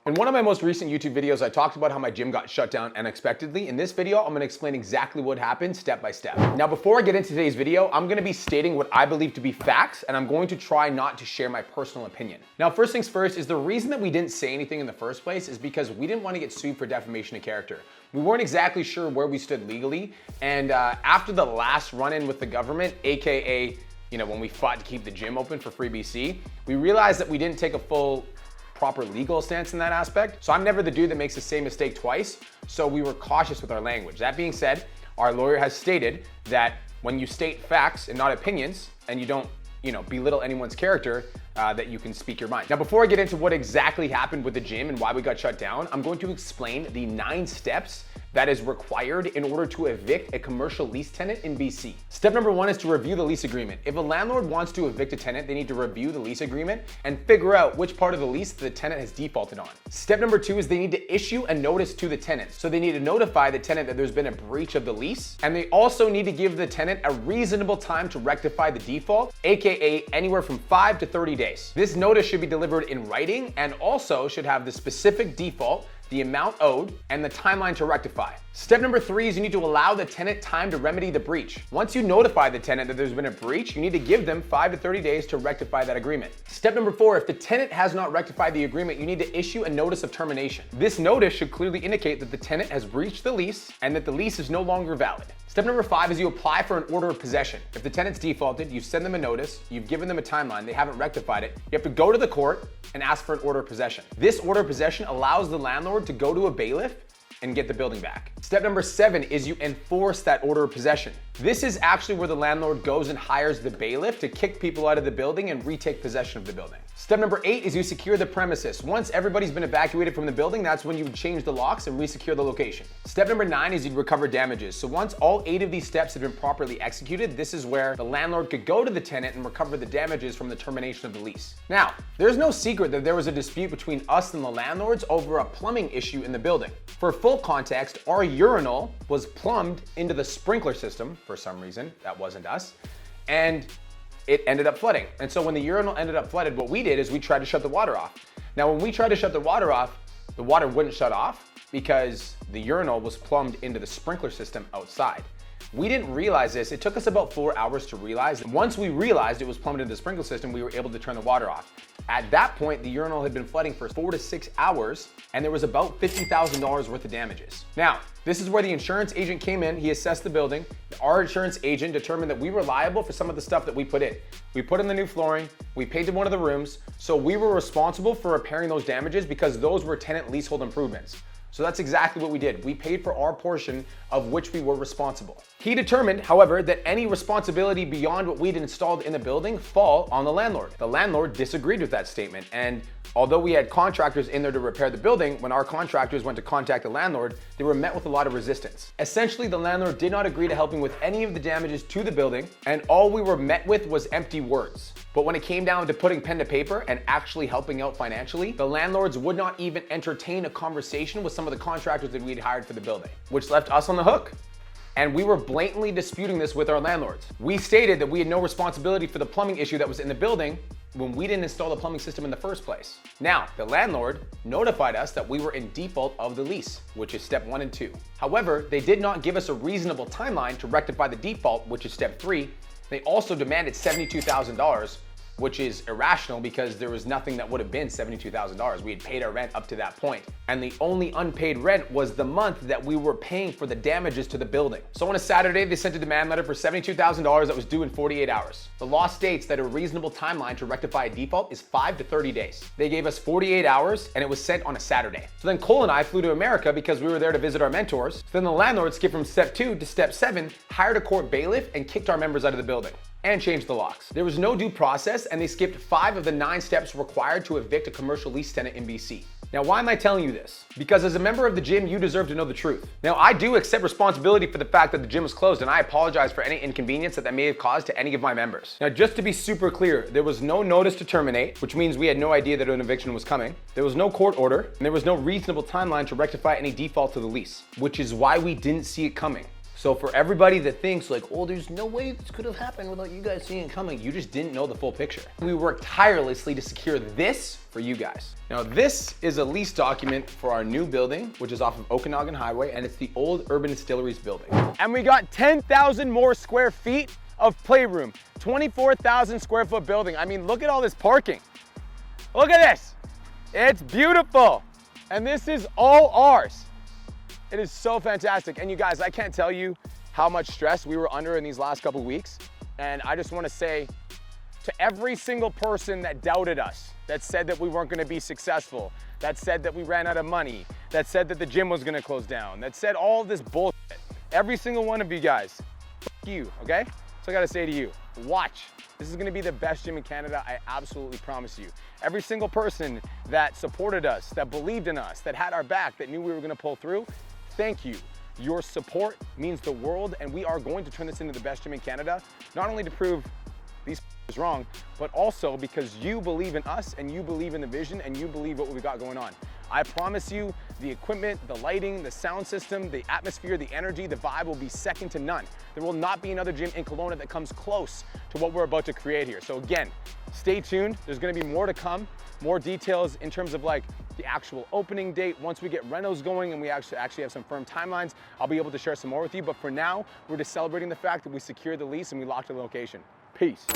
In one of my most recent YouTube videos, I talked about how my gym got shut down unexpectedly. In this video, I'm gonna explain exactly what happened step by step. Now, before I get into today's video, I'm gonna be stating what I believe to be facts, and I'm going to try not to share my personal opinion. Now, first things first is the reason that we didn't say anything in the first place is because we didn't want to get sued for defamation of character. We weren't exactly sure where we stood legally, and after the last run-in with the government, AKA, when we fought to keep the gym open for free BC, we realized that we didn't take a full proper legal stance in that aspect. So I'm never the dude that makes the same mistake twice. So we were cautious with our language. That being said, our lawyer has stated that when you state facts and not opinions, and you don't, belittle anyone's character, that you can speak your mind. Now, before I get into what exactly happened with the gym and why we got shut down, I'm going to explain the 9 steps that is required in order to evict a commercial lease tenant in BC. Step number 1 is to review the lease agreement. If a landlord wants to evict a tenant, they need to review the lease agreement and figure out which part of the lease the tenant has defaulted on. Step number 2 is they need to issue a notice to the tenant. So they need to notify the tenant that there's been a breach of the lease, and they also need to give the tenant a reasonable time to rectify the default, aka anywhere from 5 to 30 days. This notice should be delivered in writing and also should have the specific default, the amount owed, and the timeline to rectify. Step number 3 is you need to allow the tenant time to remedy the breach. Once you notify the tenant that there's been a breach, you need to give them 5 to 30 days to rectify that agreement. Step number 4, if the tenant has not rectified the agreement, you need to issue a notice of termination. This notice should clearly indicate that the tenant has breached the lease and that the lease is no longer valid. Step number 5 is you apply for an order of possession. If the tenant's defaulted, you send them a notice, you've given them a timeline, they haven't rectified it, you have to go to the court and ask for an order of possession. This order of possession allows the landlord to go to a bailiff and get the building back. Step number 7 is you enforce that order of possession. This is actually where the landlord goes and hires the bailiff to kick people out of the building and retake possession of the building. Step number 8 is you secure the premises. Once everybody's been evacuated from the building, that's when you would change the locks and resecure the location. Step number 9 is you'd recover damages. So once all 8 of these steps have been properly executed, this is where the landlord could go to the tenant and recover the damages from the termination of the lease. Now, there's no secret that there was a dispute between us and the landlords over a plumbing issue in the building. For full context, our urinal was plumbed into the sprinkler system for some reason, that wasn't us, and it ended up flooding. And so when the urinal ended up flooded, what we did is we tried to shut the water off. Now, when we tried to shut the water off, the water wouldn't shut off because the urinal was plumbed into the sprinkler system outside. We didn't realize this. It took us about 4 hours to realize. Once we realized it was plumbed into the sprinkler system, we were able to turn the water off. At that point, the urinal had been flooding for 4 to 6 hours, and there was about $50,000 worth of damages. Now, this is where the insurance agent came in. He assessed the building. Our insurance agent determined that we were liable for some of the stuff that we put in. We put in the new flooring, we painted one of the rooms, so we were responsible for repairing those damages because those were tenant leasehold improvements. So that's exactly what we did. We paid for our portion of which we were responsible. He determined, however, that any responsibility beyond what we'd installed in the building fall on the landlord. The landlord disagreed with that statement, and although we had contractors in there to repair the building, when our contractors went to contact the landlord, they were met with a lot of resistance. Essentially, the landlord did not agree to helping with any of the damages to the building, and all we were met with was empty words. But when it came down to putting pen to paper and actually helping out financially, the landlords would not even entertain a conversation with some of the contractors that we'd hired for the building, which left us on the hook. And we were blatantly disputing this with our landlords. We stated that we had no responsibility for the plumbing issue that was in the building when we didn't install the plumbing system in the first place. Now, the landlord notified us that we were in default of the lease, which is step 1 and 2. However, they did not give us a reasonable timeline to rectify the default, which is step 3. They also demanded $72,000, which is irrational because there was nothing that would have been $72,000. We had paid our rent up to that point. And the only unpaid rent was the month that we were paying for the damages to the building. So on a Saturday, they sent a demand letter for $72,000 that was due in 48 hours. The law states that a reasonable timeline to rectify a default is 5 to 30 days. They gave us 48 hours and it was sent on a Saturday. So then Cole and I flew to America because we were there to visit our mentors. So then the landlord skipped from step 2 to step 7, hired a court bailiff and kicked our members out of the building and changed the locks. There was no due process and they skipped 5 of the 9 steps required to evict a commercial lease tenant in BC. Now, why am I telling you this? Because as a member of the gym, you deserve to know the truth. Now, I do accept responsibility for the fact that the gym was closed, and I apologize for any inconvenience that may have caused to any of my members. Now, just to be super clear, there was no notice to terminate, which means we had no idea that an eviction was coming. There was no court order, and there was no reasonable timeline to rectify any default to the lease, which is why we didn't see it coming. So So for everybody that thinks like, oh, there's no way this could have happened without you guys seeing it coming, you just didn't know the full picture. We worked tirelessly to secure this for you guys. Now this is a lease document for our new building, which is off of Okanagan Highway, and it's the old Urban Distilleries building. And we got 10,000 more square feet of playroom, 24,000 square foot building. I mean, look at all this parking. Look at this. It's beautiful. And this is all ours. It is so fantastic. And you guys, I can't tell you how much stress we were under in these last couple weeks. And I just want to say to every single person that doubted us, that said that we weren't going to be successful, that said that we ran out of money, that said that the gym was going to close down, that said all this bullshit, every single one of you guys, f you, okay? So I got to say to you, watch. This is going to be the best gym in Canada, I absolutely promise you. Every single person that supported us, that believed in us, that had our back, that knew we were going to pull through, thank you. Your support means the world, and we are going to turn this into the best gym in Canada, not only to prove these is wrong, but also because you believe in us and you believe in the vision and you believe what we got going on. I promise you, the equipment, the lighting, the sound system, the atmosphere, the energy, the vibe will be second to none. There will not be another gym in Kelowna that comes close to what we're about to create here. So again, stay tuned. There's gonna be more to come, more details in terms of like the actual opening date. Once we get renos going and we actually have some firm timelines, I'll be able to share some more with you. But for now, we're just celebrating the fact that we secured the lease and we locked the location. Peace.